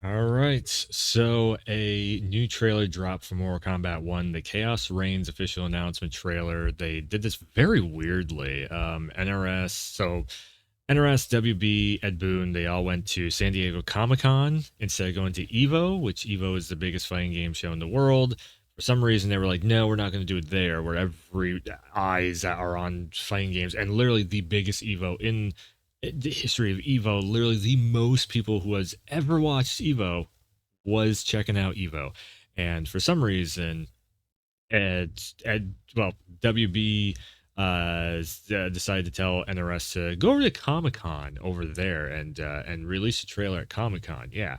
All right, so a new trailer dropped for Mortal Kombat 1, the Chaos Reigns official announcement trailer. They did this very weirdly. NRS, WB, Ed Boon, they all went to San Diego Comic-Con instead of going to EVO, which EVO is the biggest fighting game show in the world. For some reason, they were like, no, we're not going to do it there, where every eyes are on fighting games, and literally the biggest EVO in the history of Evo, literally the most people who has ever watched Evo was checking out Evo. And for some reason, WB decided to tell NRS to go over to Comic Con over there and release a trailer at Comic Con. Yeah,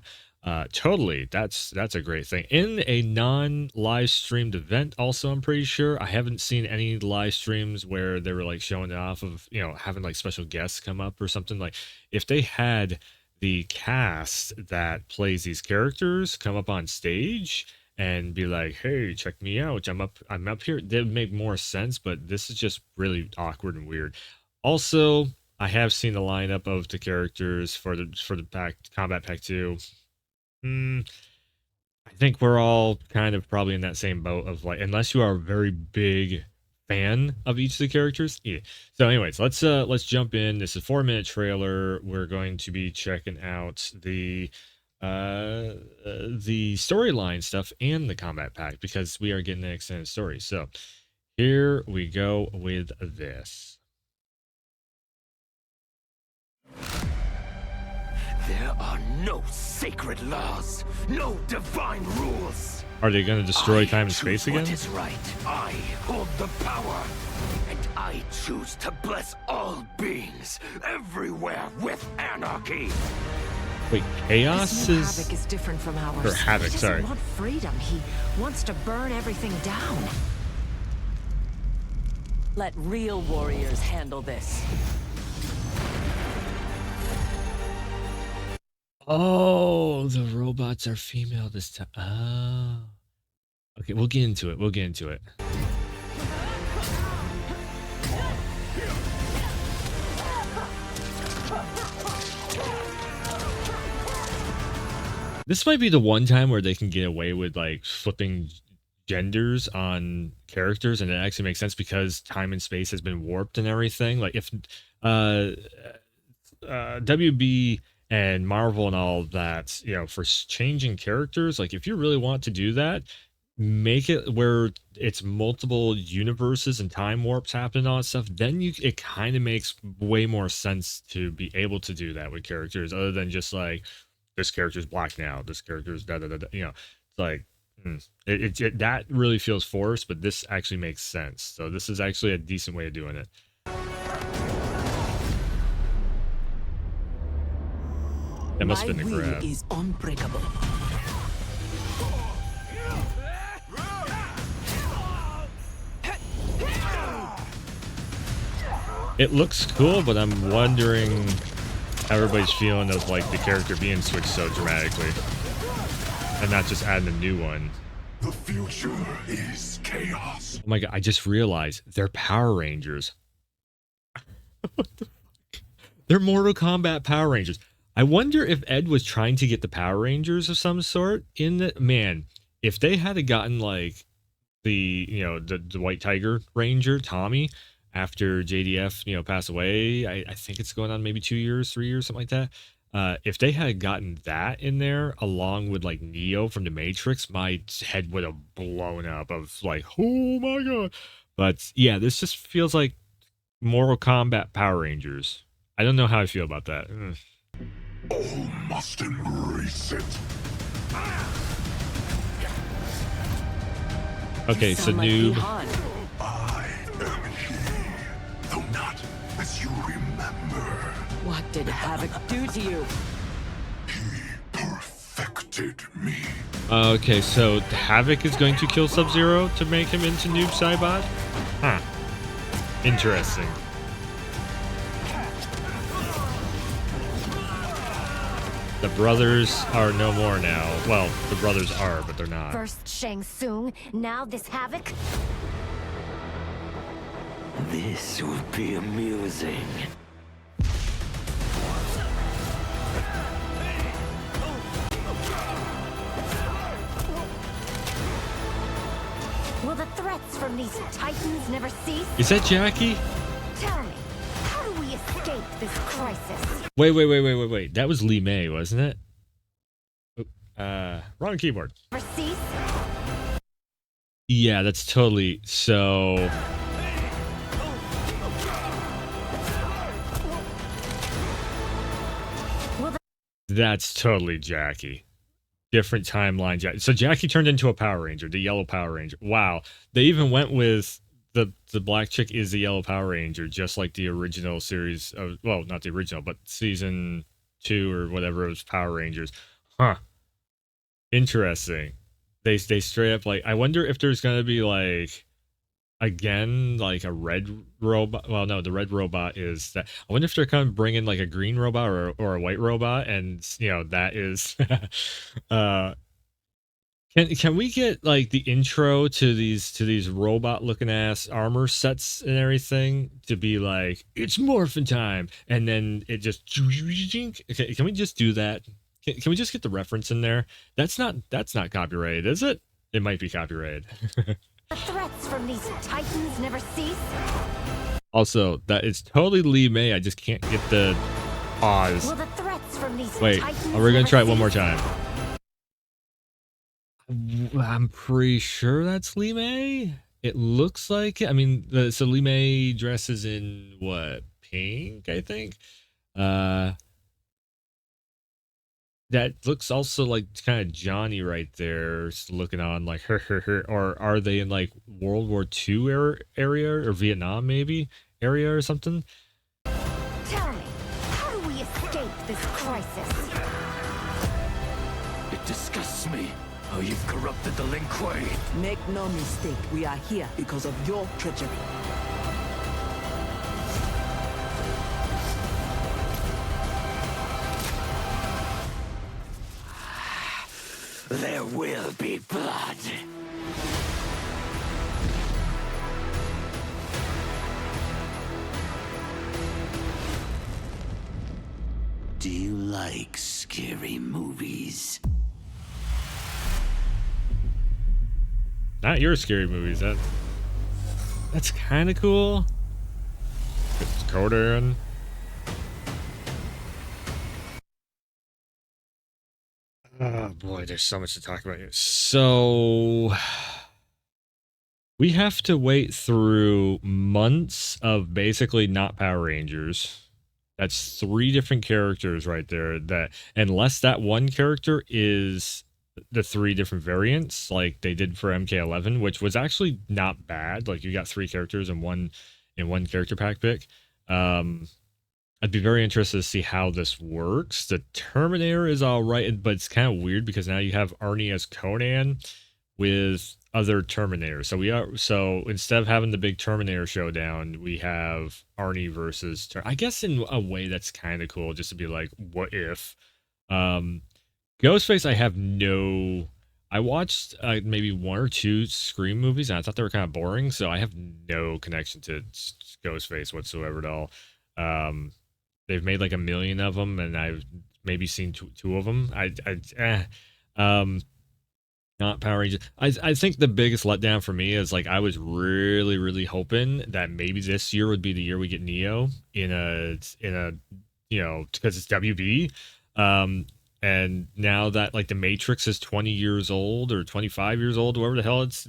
totally. That's a great thing. In a non-live streamed event, also, I'm pretty sure I haven't seen any live streams where they were like showing it off of having like special guests come up or something. Like if they had the cast that plays these characters come up on stage and be like, hey, check me out, I'm up here, that would make more sense. But this is just really awkward and weird. Also, I have seen the lineup of the characters for the pack combat pack 2. I think we're all kind of probably in that same boat of like, unless you are a very big fan of each of the characters. Yeah. So anyways, let's jump in. This is a 4-minute trailer. We're going to be checking out the storyline stuff and the combat pack because we are getting an extended story. So here we go with this. There are no sacred laws, no divine rules. Are they going to destroy time and space again? What is right? I hold the power, and I choose to bless all beings everywhere with anarchy. Wait, chaos is Havoc is different from ours. or havoc? He Sorry. doesn't want freedom. He wants to burn everything down. Let real warriors handle this. Oh, the robots are female this time. Oh. Okay, we'll get into it. This might be the one time where they can get away with like flipping genders on characters, and it actually makes sense because time and space has been warped and everything. Like if WB and Marvel and all that, for changing characters, like if you really want to do that, make it where it's multiple universes and time warps happening and all that stuff. Then it kind of makes way more sense to be able to do that with characters, other than just like this character's black now, this character's da da da da. It's like that really feels forced, but this actually makes sense. So this is actually a decent way of doing it. That must have been the grab. Is unbreakable. It looks cool, but I'm wondering how everybody's feeling of like the character being switched so dramatically and not just adding a new one. The future is chaos. Oh my god, I just realized they're Power Rangers. What the fuck? They're Mortal Kombat Power Rangers. I wonder if Ed was trying to get the Power Rangers of some sort in the man. If they had gotten like the White Tiger Ranger Tommy after JDF passed away, I think it's going on maybe 2 years, 3 years, something like that. If they had gotten that in there along with like Neo from the Matrix, my head would have blown up of like, oh my god. But yeah, this just feels like Mortal Kombat Power Rangers. I don't know how I feel about that. All must embrace it. Okay, so Sound like noob. Han. I am he, though not as you remember. What did Havoc do to you? He perfected me. Okay, so Havoc is going to kill Sub-Zero to make him into Noob Saibot? Huh. Interesting. The brothers are no more now. Well, the brothers are, but they're not. First Shang Tsung, now this Havoc? This will be amusing. Will the threats from these titans never cease? Is that Jackie? Tell me, how do we escape this crisis? Wait. That was Lee May, wasn't it? Wrong keyboard. Never cease? Yeah, that's totally so. Will the That's totally Jackie. Different timeline. So Jackie turned into a Power Ranger, the yellow Power Ranger. Wow. They even went with the black chick is the yellow Power Ranger, just like the original series of, well, not the original, but season 2 or whatever it was, Power Rangers. Huh. Interesting. They straight up like, I wonder if there's gonna be like, again, like a red robot. Well, no, the red robot is that. I wonder if they're kind of bringing like a green robot or a white robot, and you know that is. Can we get like the intro to these robot looking ass armor sets and everything to be like it's morphin time, and then it just. Can we just do that? Can we just get the reference in there? That's not copyrighted, is it? It might be copyrighted. The threats from these titans never cease? Also, that is totally Lee May. I just can't get the pause. Will the threats from these Wait, titans we're gonna never try it one more cease? time. I'm pretty sure that's Lee May. It looks like it. I mean, so Lee May dresses in what, pink? I think. That looks also like kind of Johnny right there, looking on like her. Or are they in like World War II area or Vietnam maybe area or something? Tell me, how do we escape this crisis? It disgusts me how you've corrupted the Lin Kuei. Make no mistake, we are here because of your treachery. There will be blood. Do you like scary movies? Not your scary movies. That's kind of cool. It's Codan. Oh boy, there's so much to talk about here. So we have to wait through months of basically not Power Rangers. That's 3 different characters right there. That unless that one character is the 3 different variants, like they did for MK11, which was actually not bad. Like you got 3 characters in one character pack pick. I'd be very interested to see how this works. The Terminator is all right, but it's kind of weird because now you have Arnie as Conan with other Terminators. So instead of having the big Terminator showdown, we have Arnie versus I guess in a way that's kind of cool, just to be like, what if? Ghostface, I watched maybe 1 or 2 Scream movies, and I thought they were kind of boring, so I have no connection to Ghostface whatsoever at all. They've made like 1 million of them, and I've maybe seen two of them. Not Power Rangers. I think the biggest letdown for me is like I was really, really hoping that maybe this year would be the year we get Neo in a because it's WB. And now that like the Matrix is 20 years old or 25 years old, whatever the hell it's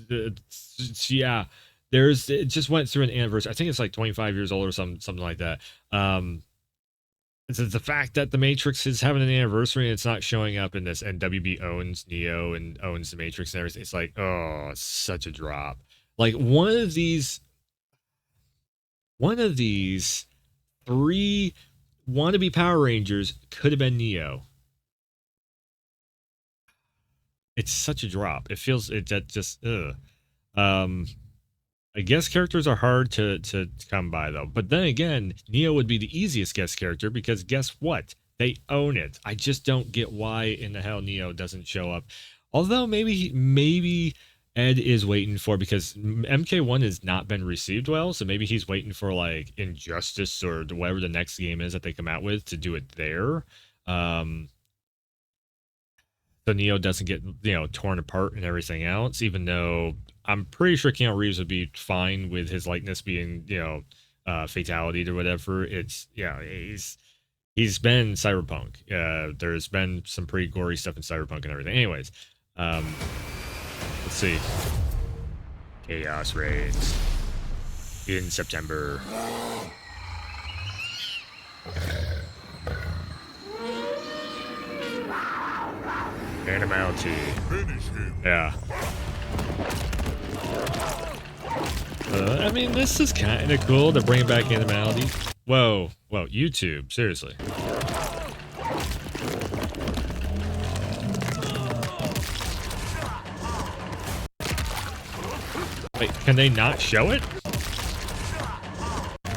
yeah. It just went through an anniversary. I think it's like 25 years old or something like that. It's the fact that the Matrix is having an anniversary and it's not showing up in this, and WB owns Neo and owns the Matrix and everything. It's like, oh, it's such a drop. Like one of these 3 wannabe Power Rangers could have been Neo. It's such a drop. It feels I guess characters are hard to come by though. But then again, Neo would be the easiest guest character because guess what? They own it. I just don't get why in the hell Neo doesn't show up. Although maybe Ed is waiting for, because MK1 has not been received well, so maybe he's waiting for like Injustice or whatever the next game is that they come out with to do it there. So Neo doesn't get torn apart and everything else, even though I'm pretty sure Keanu Reeves would be fine with his likeness being, fatality or whatever. It's yeah, he's been cyberpunk. There's been some pretty gory stuff in cyberpunk and everything. Anyways, um, let's see. Chaos Reigns in September. Animality. Finish him. Yeah. I mean, this is kind of cool to bring back animality. Whoa, YouTube, seriously. Wait, can they not show it?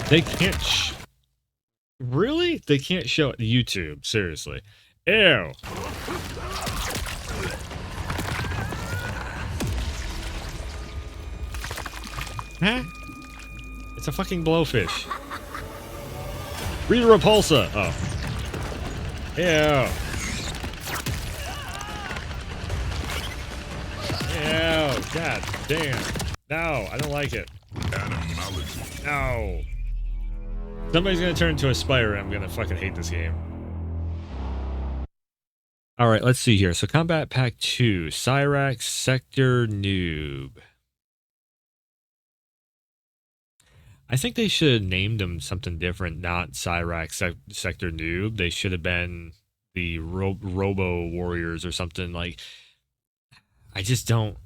They can't. Really? They can't show it. YouTube, seriously. Ew. Huh? It's a fucking blowfish. Read a repulsa. Oh. Ew. Ew. God damn. No, I don't like it. Animality. No. Somebody's gonna turn into a spider and I'm gonna fucking hate this game. Alright, let's see here. So Combat Pack 2, Cyrax Sector Noob. I think they should have named them something different, not Cyrax Sector Noob. They should have been the Robo Warriors or something. Like, I just don't.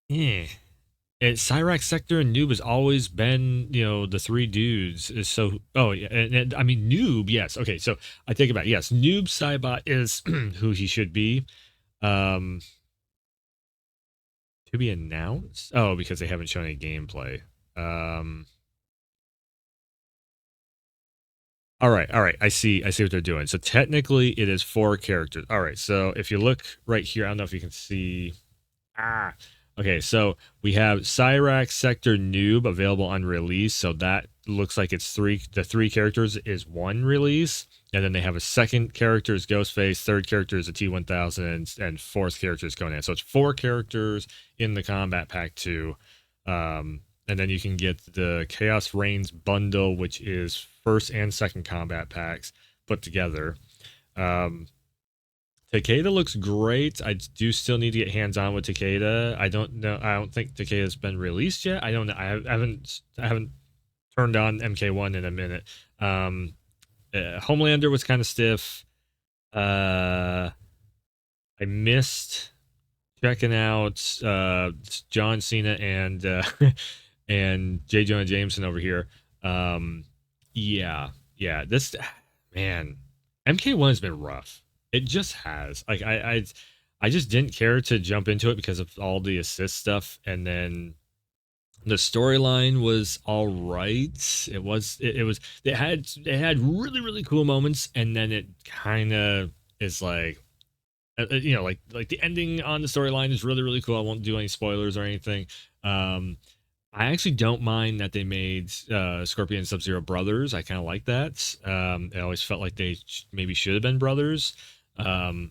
Cyrax Sector and Noob has always been, the three dudes. So, oh, yeah, and I mean, Noob, yes. Okay, so I take it back. Yes, Noob Saibot is who he should be. To be announced? Oh, because they haven't shown any gameplay. All right. I see what they're doing. So technically it is 4 characters. All right. So if you look right here, I don't know if you can see. Okay. So we have Cyrax Sector Noob available on release. So that looks like it's 3. The 3 characters is 1 release. And then they have a second character is Ghostface, third character is a T-1000, and 4th character is Conan. So it's 4 characters in the Combat Pack 2. And then you can get the Chaos Reigns bundle, which is first and second combat packs put together. Takeda looks great. I do still need to get hands-on with Takeda. I don't know. I don't think Takeda's been released yet. I don't know. I haven't turned on MK1 in a minute. Homelander was kind of stiff. I missed checking out John Cena and and J. Jonah Jameson over here. Yeah. This man, MK1 has been rough. It just has. Like I just didn't care to jump into it because of all the assist stuff, and then the storyline was all right. It had really cool moments, and then it kind of is like. Like the ending on the storyline is really cool. I won't do any spoilers or anything. I actually don't mind that they made Scorpion and Sub-Zero brothers. I kind of like that. I always felt like they maybe should have been brothers. The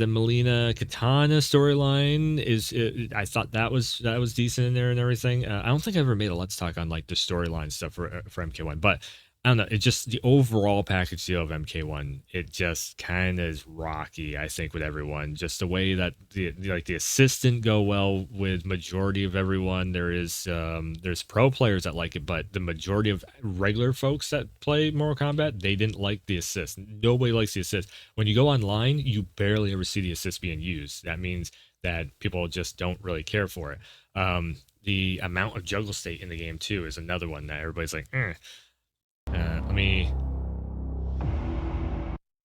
Melina Katana storyline I thought that was decent in there and everything. I don't think I ever made a Let's Talk on like the storyline stuff for MK1, but I don't know. It just the overall package deal of MK1. It just kind of is rocky. I think with everyone, just the way that the assistant go well with majority of everyone. There's pro players that like it, but the majority of regular folks that play Mortal Kombat, they didn't like the assist. Nobody likes the assist. When you go online, you barely ever see the assist being used. That means that people just don't really care for it. The amount of juggle state in the game too is another one that everybody's like, let me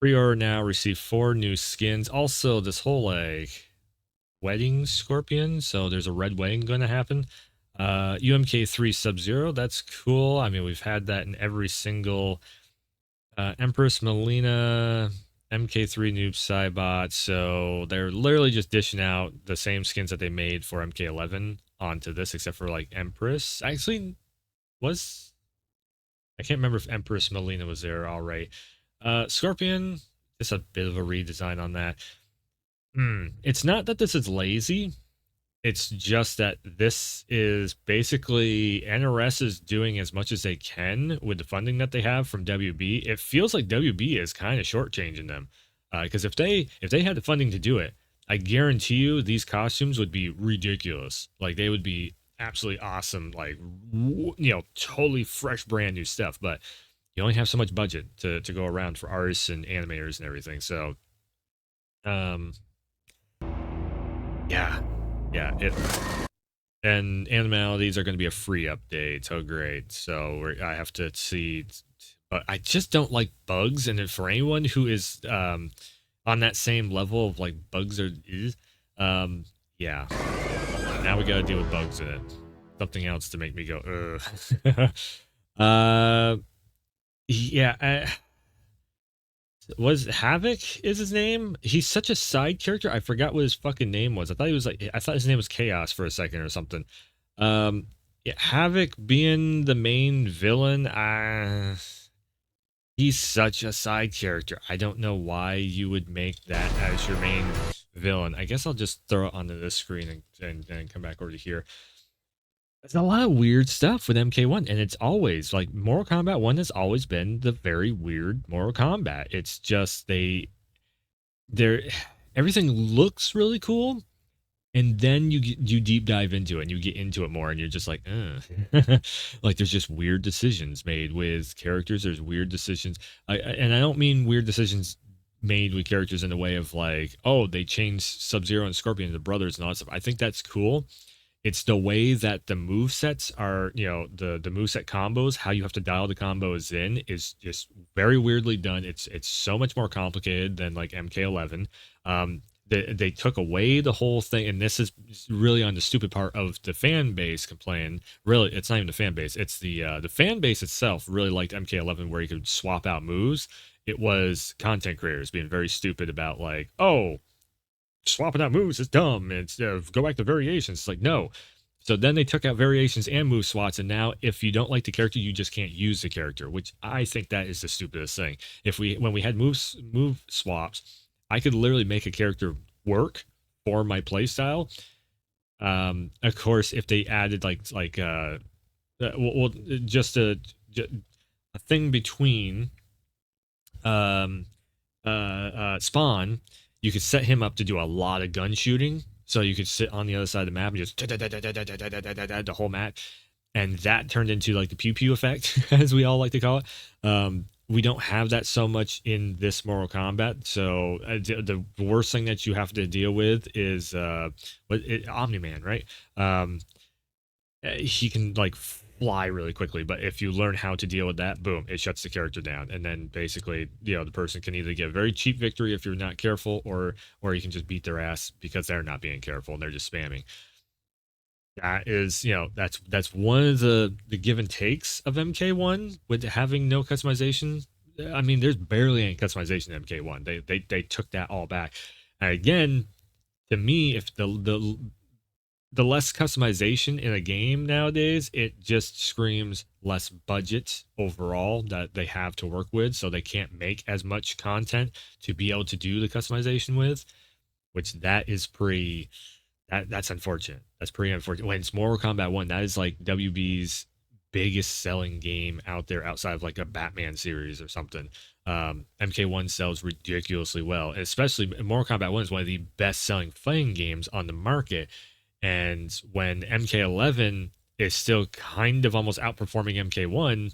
pre-order now, receive 4 new skins. Also, this whole like wedding Scorpion, so there's a red wedding going to happen. UMK3 Sub-Zero, that's cool. I mean, we've had that in every single Empress Melina, MK3 Noob Saibot, so they're literally just dishing out the same skins that they made for MK11 onto this, except for like Empress. Actually, I can't remember if Empress Melina was there. All right. Scorpion, just a bit of a redesign on that. It's not that this is lazy. It's just that this is basically NRS is doing as much as they can with the funding that they have from WB. It feels like WB is kind of shortchanging them, because if they had the funding to do it, I guarantee you these costumes would be ridiculous. Like they would be absolutely awesome, like totally fresh, brand new stuff. But you only have so much budget to go around for artists and animators and everything. So, um, yeah, it and animalities are going to be a free update. Oh, great! So I have to see, but I just don't like bugs. And if for anyone who is on that same level of like bugs are, yeah. Now we got to deal with bugs in it. Something else to make me go, ugh. Yeah. Was Havoc is his name? He's such a side character. I forgot what his fucking name was. I thought his name was Chaos for a second or something. Yeah, Havoc being the main villain, he's such a side character. I don't know why you would make that as your main villain. I guess I'll just throw it onto this screen and come back over to here. There's a lot of weird stuff with MK1, and it's always like Mortal Kombat 1 has always been the very weird Mortal Kombat. It's just they're everything looks really cool, and then you deep dive into it and you get into it more, and you're just like, like there's just weird decisions made with characters. There's weird decisions, and I don't mean weird decisions made with characters in the way of like, oh, they changed Sub-Zero and Scorpion into brothers and all that stuff. I think that's cool. It's the way that the move sets are, the moveset combos, how you have to dial the combos in is just very weirdly done. It's so much more complicated than like MK11. They took away the whole thing, and this is really on the stupid part of the fan base complaining. Really, it's not even the fan base. It's the fan base itself really liked MK11 where you could swap out moves. It was content creators being very stupid about like, oh, swapping out moves is dumb. It's go back to variations. It's like, no. So then they took out variations and move swats, and now if you don't like the character, you just can't use the character, which I think that is the stupidest thing. When we had move swaps, I could literally make a character work for my playstyle. Of course, if they added just a thing between Spawn, you could set him up to do a lot of gun shooting. So you could sit on the other side of the map and just the whole map. And that turned into like the pew pew effect, as we all like to call it. We don't have that so much in this Mortal Kombat. So the worst thing that you have to deal with is Omni-Man, right? He can like fly really quickly, but if you learn how to deal with that, boom, it shuts the character down, and then basically the person can either get a very cheap victory if you're not careful, or you can just beat their ass because they're not being careful and they're just spamming. That is, that's one of the give and takes of MK1 with having no customization. I mean, there's barely any customization in MK1. They took that all back. And again, to me, if the less customization in a game nowadays, it just screams less budget overall that they have to work with, so they can't make as much content to be able to do the customization with, which that's unfortunate. That's pretty unfortunate. When it's Mortal Kombat 1, that is like WB's biggest selling game out there outside of like a Batman series or something. MK1 sells ridiculously well, and especially Mortal Kombat 1 is one of the best selling fighting games on the market. And when MK11 is still kind of almost outperforming MK1,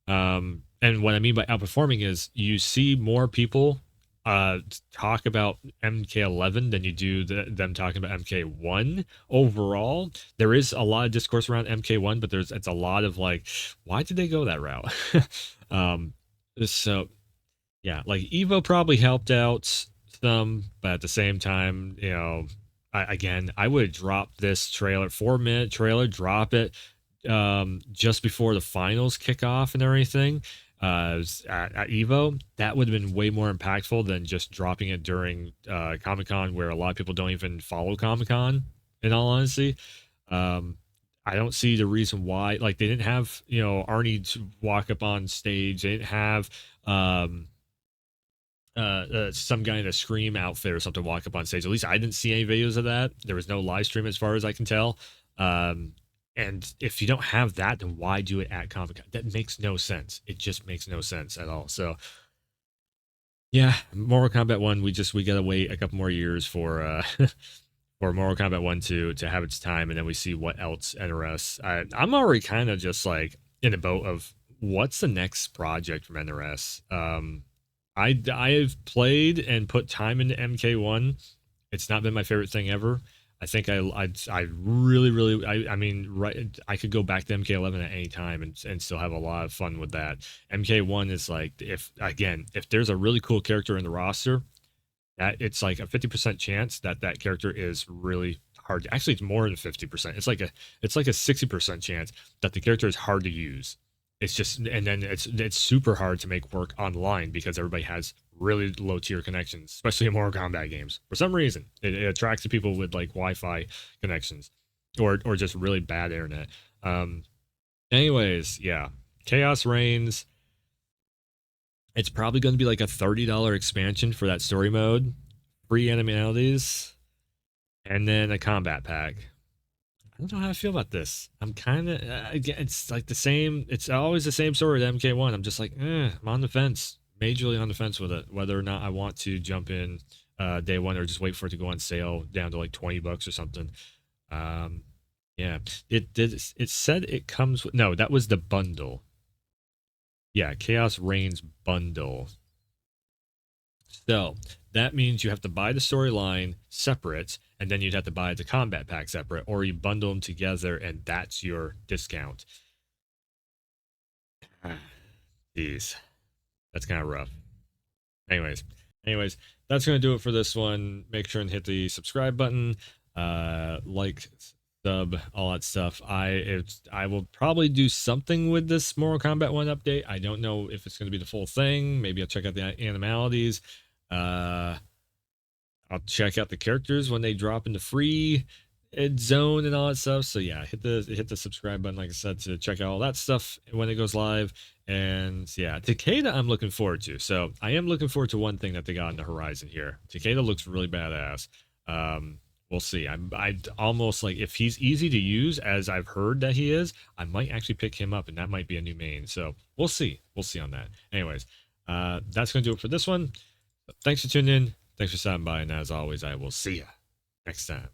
and what I mean by outperforming is you see more people talk about MK11 than you do them talking about MK1 overall. There is a lot of discourse around MK1, but it's a lot of like, why did they go that route? So yeah, like Evo probably helped out some, but at the same time, I would drop this trailer, 4-minute trailer, drop it just before the finals kick off and everything at Evo. That would have been way more impactful than just dropping it during Comic-Con, where a lot of people don't even follow Comic-Con, in all honesty. I don't see the reason why. Like, they didn't have, Arnie to walk up on stage. They didn't have some guy in a Scream outfit or something walk up on stage. At least I didn't see any videos of that. There was no live stream as far as I can tell. And if you don't have that, then why do it at Comic Con? That makes no sense. It just makes no sense at all. So yeah, Mortal Kombat 1, we gotta wait a couple more years for for Mortal Kombat 1 to have its time, and then we see what else NRS. I'm already kind of just like in a boat of what's the next project from NRS. I've played and put time into MK1. It's not been my favorite thing ever. I think I really I mean, right, I could go back to MK11 at any time and still have a lot of fun with that. MK1 is like, if there's a really cool character in the roster, that it's like a 50% chance that that character is really hard. Actually, it's more than 50%. It's like a 60% chance that the character is hard to use. It's just, and then it's super hard to make work online because everybody has really low tier connections, especially in Mortal Kombat games. For some reason, it attracts to people with like Wi-Fi connections, or just really bad internet. Anyways, yeah, Chaos Reigns. It's probably going to be like a $30 expansion for that story mode, free animalities, and then a combat pack. I don't know how I feel about this. I'm kind of, again, it's like the same, it's always the same story with MK1. I'm just like, I'm on the fence, majorly on the fence with it, whether or not I want to jump in day one or just wait for it to go on sale down to like $20 or something. Yeah, it said it comes with, no, that was the bundle. Yeah, Chaos Reigns bundle. So that means you have to buy the storyline separate, and then you'd have to buy the combat pack separate, or you bundle them together, and that's your discount. Jeez, that's kind of rough. Anyways, that's gonna do it for this one. Make sure and hit the subscribe button, like, sub, all that stuff. I will probably do something with this Mortal Kombat 1 update. I don't know if it's going to be the full thing. Maybe I'll check out the animalities. I'll check out the characters when they drop into free zone and all that stuff. So yeah, hit the subscribe button, like I said, to check out all that stuff when it goes live. And yeah, Takeda I'm looking forward to. So I am looking forward to one thing that they got on the horizon here. Takeda looks really badass. We'll see. I almost like, if he's easy to use, as I've heard that he is, I might actually pick him up, and that might be a new main. So we'll see. We'll see on that. Anyways, that's going to do it for this one. Thanks for tuning in. Thanks for stopping by. And as always, I will see you next time.